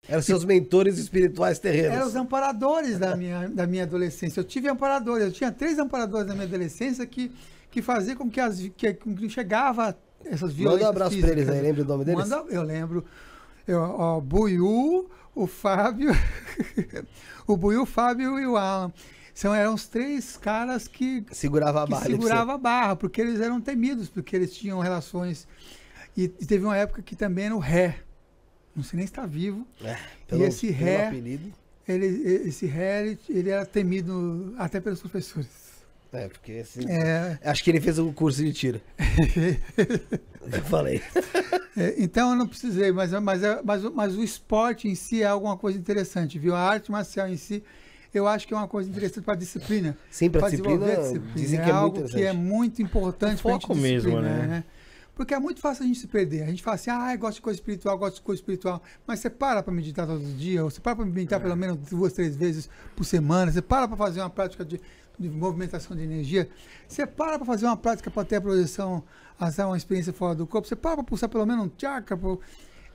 Eram seus mentores espirituais terrenos. Eram os amparadores da minha adolescência. Eu tive amparadores, eu tinha 3 amparadores na minha adolescência que fazia com que chegava essas violências. Manda um abraço pra eles aí, lembra o nome deles? Eu lembro. O Buiú, o Fábio, o Buiú, o Fábio e o Alan. Eram os 3 caras que segurava a barra, porque eles eram temidos, porque eles tinham relações. E teve uma época que também era o Ré. Não sei nem se está vivo. E esse Ré, ele era temido até pelos professores. Porque acho que ele fez um curso de tiro. Eu falei. Então eu não precisei, mas o esporte em si é alguma coisa interessante, viu? A arte marcial em si, eu acho que é uma coisa interessante para a disciplina. Sim, para disciplina, dizem que é algo que é muito importante para a gente mesmo, né? Porque é muito fácil a gente se perder. A gente fala assim, eu gosto de coisa espiritual, mas você para meditar todo dia, ou você para meditar pelo menos 2, 3 vezes por semana, você para fazer uma prática de movimentação de energia, você para fazer uma prática para ter a projeção, uma experiência fora do corpo, você para pulsar pelo menos um chakra.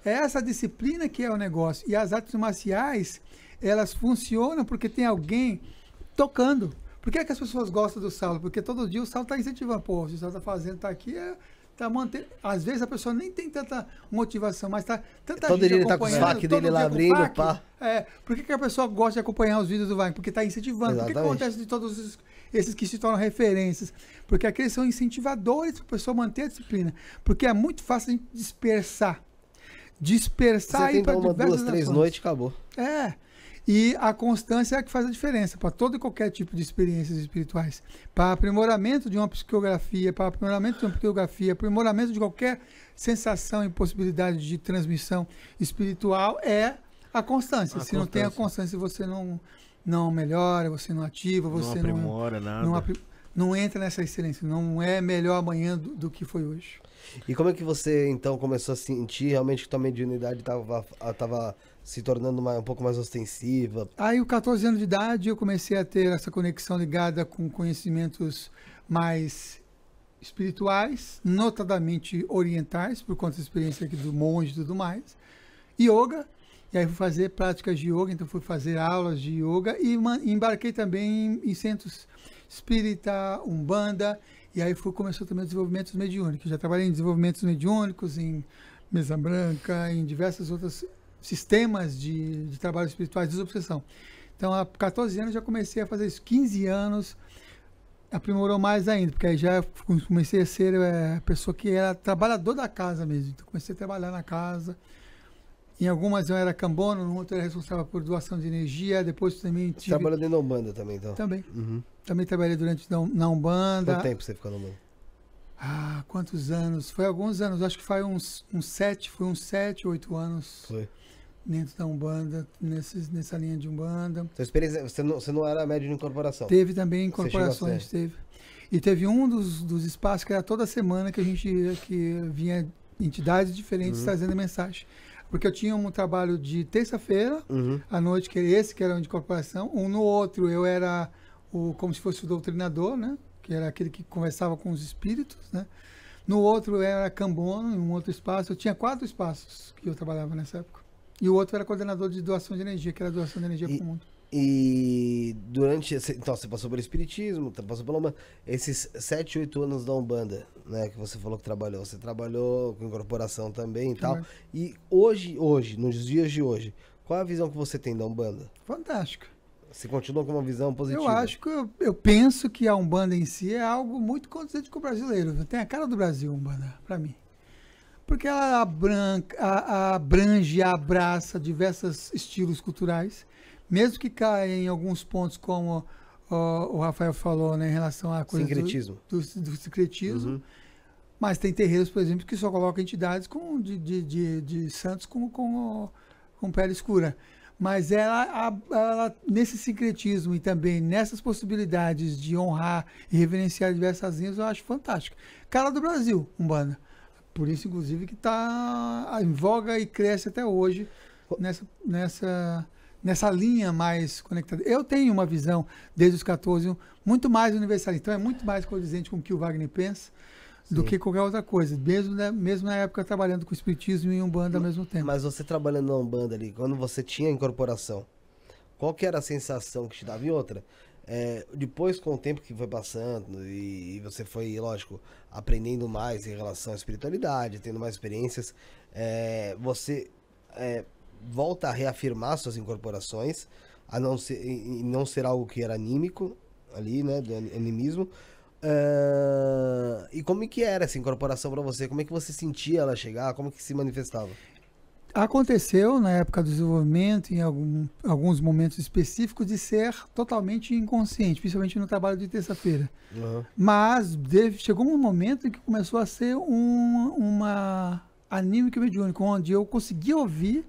É essa disciplina que é o negócio. E as artes marciais, elas funcionam porque tem alguém tocando. Por que é que as pessoas gostam do Saulo? Porque todo dia o Saulo está incentivando. Pô, se o Saulo está fazendo, está aqui, tá mantendo. Às vezes a pessoa nem tem tanta motivação, mas tá tanta todo gente dia ele tá com os FAQ dele lá abrindo, pá. Por que a pessoa gosta de acompanhar os vídeos do Wagner? Porque tá incentivando. Exatamente. Por que acontece de todos esses que se tornam referências? Porque aqueles são incentivadores para a pessoa manter a disciplina. Porque é muito fácil a gente dispersar Você e para uma, diversas 2, 3 noites, acabou. E a constância é a que faz a diferença para todo e qualquer tipo de experiências espirituais. Para aprimoramento de uma psicografia, aprimoramento de qualquer sensação e possibilidade de transmissão espiritual é a constância. Se não tem a constância, você não melhora, você não ativa, você não aprimora nada. Não entra nessa excelência, não é melhor amanhã do que foi hoje. E como é que você, então, começou a sentir realmente que a mediunidade estava se tornando um pouco mais ostensiva? Aí, com 14 anos de idade, eu comecei a ter essa conexão ligada com conhecimentos mais espirituais, notadamente orientais, por conta da experiência aqui do monge e tudo mais. Yoga, e aí fui fazer práticas de yoga, então fui fazer aulas de yoga e embarquei também em centros espírita, umbanda, e aí começou também os desenvolvimentos mediúnicos. Já trabalhei em desenvolvimentos mediúnicos, em mesa branca, em diversos outros sistemas de trabalho espirituais, de desobsessão. Então, há 14 anos já comecei a fazer isso. 15 anos aprimorou mais ainda, porque aí já comecei a ser a pessoa que era trabalhador da casa mesmo. Então, comecei a trabalhar na casa. Em algumas eu era cambono, no outro eu era responsável por doação de energia. Depois também tive... Trabalhou dentro da Umbanda também, então? Também. Também trabalhei na Umbanda. Quanto tempo você ficou na Umbanda? Quantos anos? Foi alguns anos, acho que foi uns 7, 8 anos. Foi. Dentro da Umbanda, nessa linha de Umbanda. Sua experiência, você não era médium de incorporação? Teve também incorporações, teve. E teve um dos espaços que era toda semana que vinha entidades diferentes trazendo mensagem. Porque eu tinha um trabalho de terça-feira à noite, que era o de incorporação. No outro eu era como se fosse o doutrinador, né? Que era aquele que conversava com os espíritos, né? No outro eu era cambono, em um outro espaço. Eu tinha 4 espaços que eu trabalhava nessa época. E o outro era coordenador de doação de energia, que era doação de energia para o mundo. E durante... Então, você passou pelo Espiritismo, passou pelo... Esses 7, 8 anos da Umbanda, né? Que você falou que trabalhou. Você trabalhou com incorporação também e tal. E hoje, nos dias de hoje, qual é a visão que você tem da Umbanda? Fantástica. Você continua com uma visão positiva? Eu acho que eu penso que a Umbanda em si é algo muito condizente com o brasileiro. Tem a cara do Brasil, Umbanda, para mim. Porque ela abrange, abraça diversos estilos culturais, mesmo que caia em alguns pontos, como o Rafael falou, né, em relação à coisa do sincretismo. Mas tem terreiros, por exemplo, que só colocam entidades de santos com pele escura. Mas ela, nesse sincretismo e também nessas possibilidades de honrar e reverenciar diversas linhas, eu acho fantástico. Cara do Brasil, Umbanda. Por isso, inclusive, que está em voga e cresce até hoje nessa linha mais conectada. Eu tenho uma visão, desde os 14, muito mais universalista. Então, é muito mais condizente com o que o Wagner pensa do que qualquer outra coisa. Mesmo na época trabalhando com espiritismo e Umbanda ao mesmo tempo. Mas você trabalhando na Umbanda ali, quando você tinha a incorporação, qual que era a sensação que te dava? E outra, depois com o tempo que foi passando e você foi, lógico, aprendendo mais em relação à espiritualidade, tendo mais experiências, você volta a reafirmar suas incorporações, a não ser algo que era anímico ali, né, do animismo. E como é que era essa incorporação para você? Como é que você sentia ela chegar? Como que se manifestava? Aconteceu na época do desenvolvimento, em alguns momentos específicos, de ser totalmente inconsciente, principalmente no trabalho de terça-feira. Uhum. Mas chegou um momento em que começou a ser uma anímica mediúnica, onde eu conseguia ouvir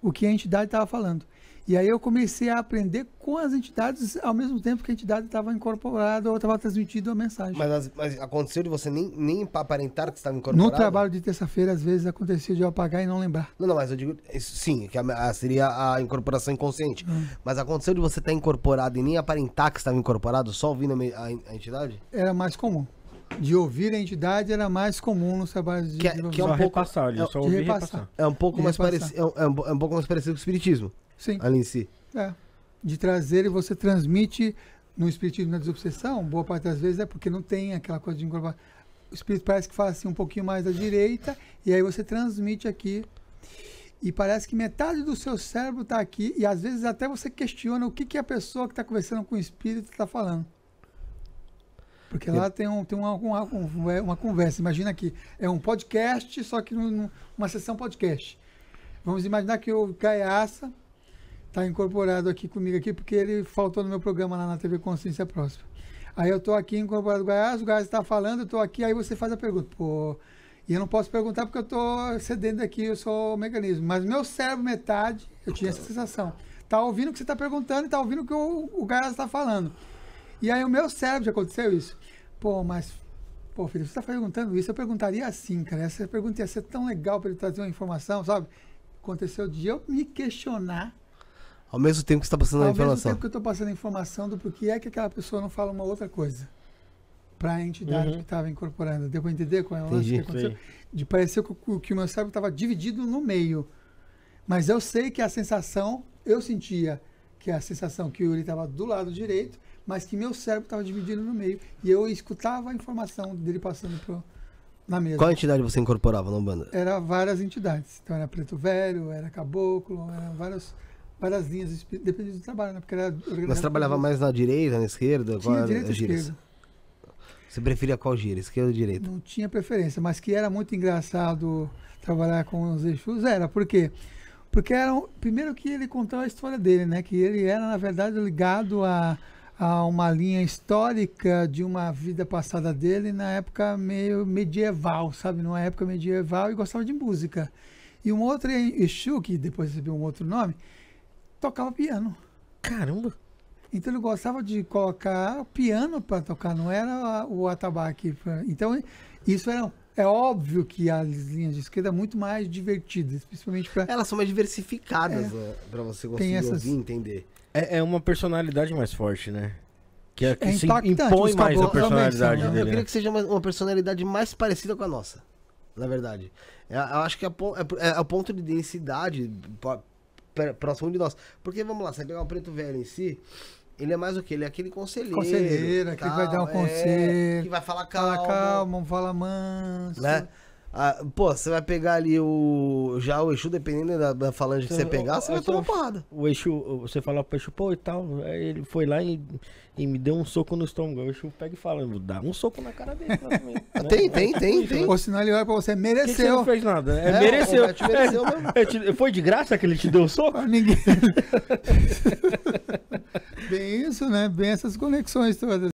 o que a entidade estava falando. E aí eu comecei a aprender com as entidades ao mesmo tempo que a entidade estava incorporada ou estava transmitindo a mensagem. Mas aconteceu de você nem aparentar que estava incorporado? No trabalho de terça-feira, às vezes acontecia de eu apagar e não lembrar. Não, mas eu digo, sim, que seria a incorporação inconsciente. Mas aconteceu de você estar incorporado e nem aparentar que estava incorporado, só ouvindo a entidade? Era mais comum. De ouvir a entidade era mais comum nos trabalhos de desenvolvimento. Que é um pouco repassar, só ouvir e repassar. É um pouco mais parecido, um pouco mais parecido com o espiritismo. Sim. Ali em si. De trazer e você transmite no espiritismo, na desobsessão, boa parte das vezes é porque não tem aquela coisa de incorporar. O espírito parece que fala assim um pouquinho mais à direita e aí você transmite aqui e parece que metade do seu cérebro está aqui e às vezes até você questiona o que a pessoa que está conversando com o espírito está falando. Porque lá tem uma conversa. Imagina que é um podcast, só que uma sessão podcast. Vamos imaginar que o Gaiaça está incorporado aqui comigo aqui, porque ele faltou no meu programa lá na TV Consciência Próxima. Aí eu estou aqui incorporado com o Gaiaça está falando, eu estou aqui, aí você faz a pergunta. E eu não posso perguntar porque eu estou cedendo aqui, eu sou o mecanismo. Mas meu cérebro, metade, eu tinha essa sensação. Está ouvindo o que você está perguntando e está ouvindo o que o Gaiaça está falando. E aí o meu cérebro, já aconteceu isso. Filho, você está perguntando isso, eu perguntaria assim, cara. Essa pergunta ia ser tão legal para ele trazer uma informação, sabe? Aconteceu de eu me questionar. Ao mesmo tempo que você está passando a informação. Ao mesmo tempo que eu estou passando a informação do porquê é que aquela pessoa não fala uma outra coisa para a entidade que estava incorporando. Deu para entender qual é o lance que aconteceu? De parecer que o meu cérebro estava dividido no meio. Mas eu sei que a sensação, eu sentia que a sensação que o Yuri estava do lado direito, mas que meu cérebro estava dividido no meio. E eu escutava a informação dele passando na mesa. Qual entidade você incorporava na Umbanda? Era várias entidades. Então era Preto Velho, era Caboclo, eram várias linhas, depende do trabalho, né? Porque era Mas trabalhava mais na direita, na esquerda? Tinha direita e esquerda. Você preferia qual gira, esquerda ou direita? Não tinha preferência, mas que era muito engraçado trabalhar com os Exus, por quê? Porque primeiro que ele contou a história dele, né? Que ele era, na verdade, ligado a uma linha histórica de uma vida passada dele na época meio medieval, sabe? Numa época medieval e gostava de música. E um outro Exu, que depois recebeu um outro nome, tocava piano. Caramba! Então ele gostava de colocar piano para tocar, não era o atabaque. Então isso é óbvio que as linhas de esquerda são muito mais divertidas, principalmente para... Elas são mais diversificadas, né? Para você conseguir ouvir e entender. É uma personalidade mais forte, né? Que se impactante, impõe mais a personalidade dele. Eu queria que seja uma personalidade mais parecida com a nossa, na verdade. Eu acho que é o ponto de densidade próximo de nós. Porque, vamos lá, você pegar o Preto Velho em si, ele é mais o quê? Ele é aquele conselheiro. Conselheiro, que vai dar um conselho. Que vai falar calma. Fala calma, fala manso. Né? Você vai pegar ali o Exu, dependendo da falange que você pegar, você vai tomar porrada. O Exu, você fala pro Exu, e tal, aí ele foi lá e me deu um soco no estômago. O Exu pega e fala, vou dar um soco na cara dele. Tem. Ou senão ele olha pra você, mereceu. Que você não fez nada, né? Mereceu. Mereceu mesmo. Foi de graça que ele te deu o soco? Ninguém. Bem isso, né? Bem essas conexões todas.